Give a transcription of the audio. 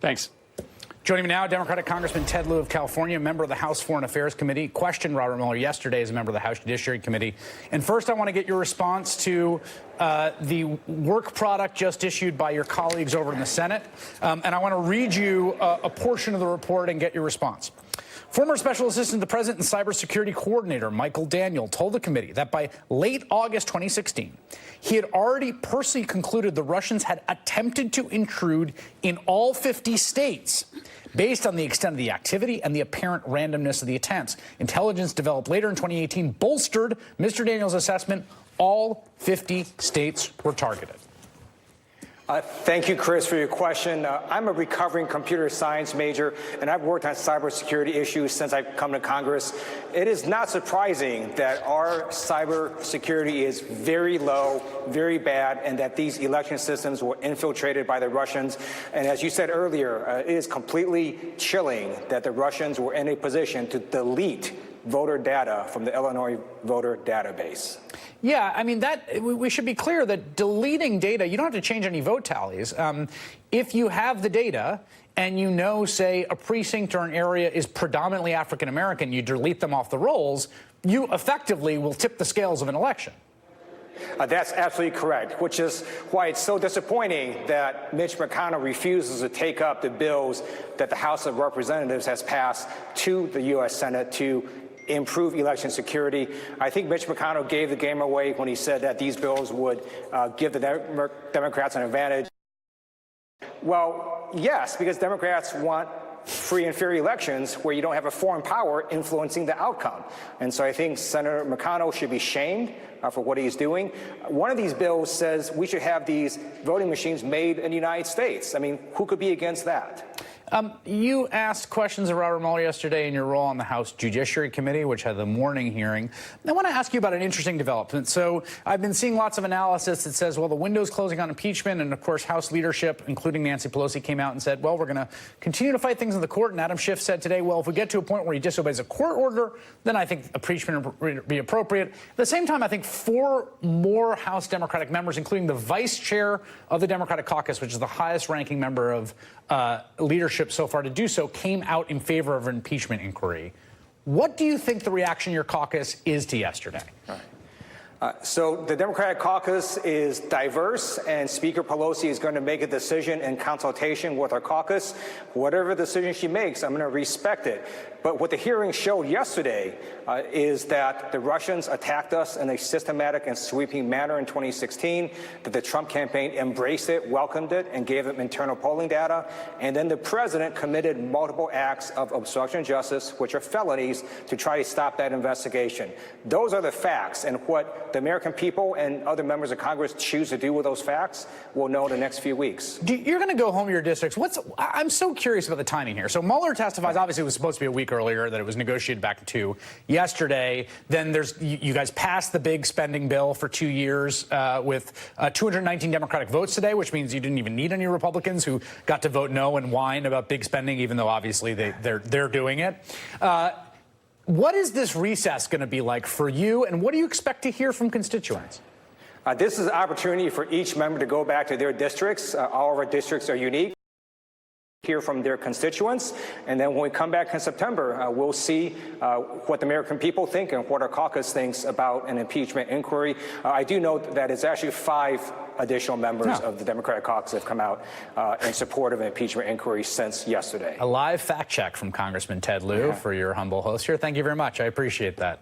Thanks. Joining me now, Democratic Congressman Ted Lieu of California, member of the House Foreign Affairs Committee, questioned Robert Mueller yesterday as a member of the House Judiciary Committee. And first, I want to get your response to the work product just issued by your colleagues over in the Senate. And I want to read you a portion of the report and get your response. Former Special Assistant to the President and Cybersecurity Coordinator Michael Daniel told the committee that by late August 2016, he had already personally concluded the Russians had attempted to intrude in all 50 states. Based on the extent of the activity and the apparent randomness of the attempts, intelligence developed later in 2018 bolstered Mr. Daniels' assessment all 50 states were targeted. Thank you, Chris, for your question. I'm a recovering computer science major, and I've worked on cybersecurity issues since I've come to Congress. It is not surprising that our cybersecurity is very low, very bad, and that these election systems were infiltrated by the Russians. And as you said earlier, it is completely chilling that the Russians were in a position to delete voter data from the Illinois voter database. Yeah, I mean, we should be clear that deleting data, you don't have to change any vote tallies. If you have the data and you know, say, a precinct or an area is predominantly African-American, you delete them off the rolls, you effectively will tip the scales of an election. That's absolutely correct, which is why it's so disappointing that Mitch McConnell refuses to take up the bills that the House of Representatives has passed to the U.S. Senate to improve election security. I think Mitch McConnell gave the game away when he said that these bills would give the Democrats an advantage. Well, yes, because Democrats want free and fair elections where you don't have a foreign power influencing the outcome. And so I think Senator McConnell should be shamed for what he's doing. One of these bills says we should have these voting machines made in the United States. I mean, who could be against that? You asked questions of Robert Mueller yesterday in your role on the House Judiciary Committee, which had the morning hearing. I want to ask you about an interesting development. So I've been seeing lots of analysis that says, well, the window's closing on impeachment. And, of course, House leadership, including Nancy Pelosi, came out and said, well, we're going to continue to fight things in the court. And Adam Schiff said today, well, if we get to a point where he disobeys a court order, then I think impeachment would be appropriate. At the same time, I think 4 more House Democratic members, including the vice chair of the Democratic caucus, which is the highest ranking member of leadership so far to do so, came out in favor of an impeachment inquiry. What do you think the reaction of your caucus is to yesterday? All right. So the Democratic caucus is diverse, and Speaker Pelosi is going to make a decision in consultation with our caucus. Whatever decision she makes, I'm going to respect it. But what the hearing showed yesterday is that the Russians attacked us in a systematic and sweeping manner in 2016, that the Trump campaign embraced it, welcomed it, and gave them internal polling data. And then the president committed multiple acts of obstruction of justice, which are felonies, to try to stop that investigation. Those are the facts, and what the American people and other members of Congress choose to do with those facts, we'll know in the next few weeks. You're going to go home to your districts. I'm so curious about the timing here. So Mueller testifies, obviously it was supposed to be a week earlier, that it was negotiated back to yesterday. Then you guys passed the big spending bill for 2 years with 219 Democratic votes today, which means you didn't even need any Republicans who got to vote no and whine about big spending, even though obviously they're doing it. What is this recess going to be like for you, and what do you expect to hear from constituents? This is an opportunity for each member to go back to their districts. All of our districts are unique. Hear from their constituents, and then when we come back in September, we'll see what the American people think and what our caucus thinks about an impeachment inquiry. I do note that it's actually 5 additional members of the Democratic caucus have come out in support of an impeachment inquiry since yesterday. A live fact check from Congressman Ted Lieu for your humble host here. Thank you very much. I appreciate that.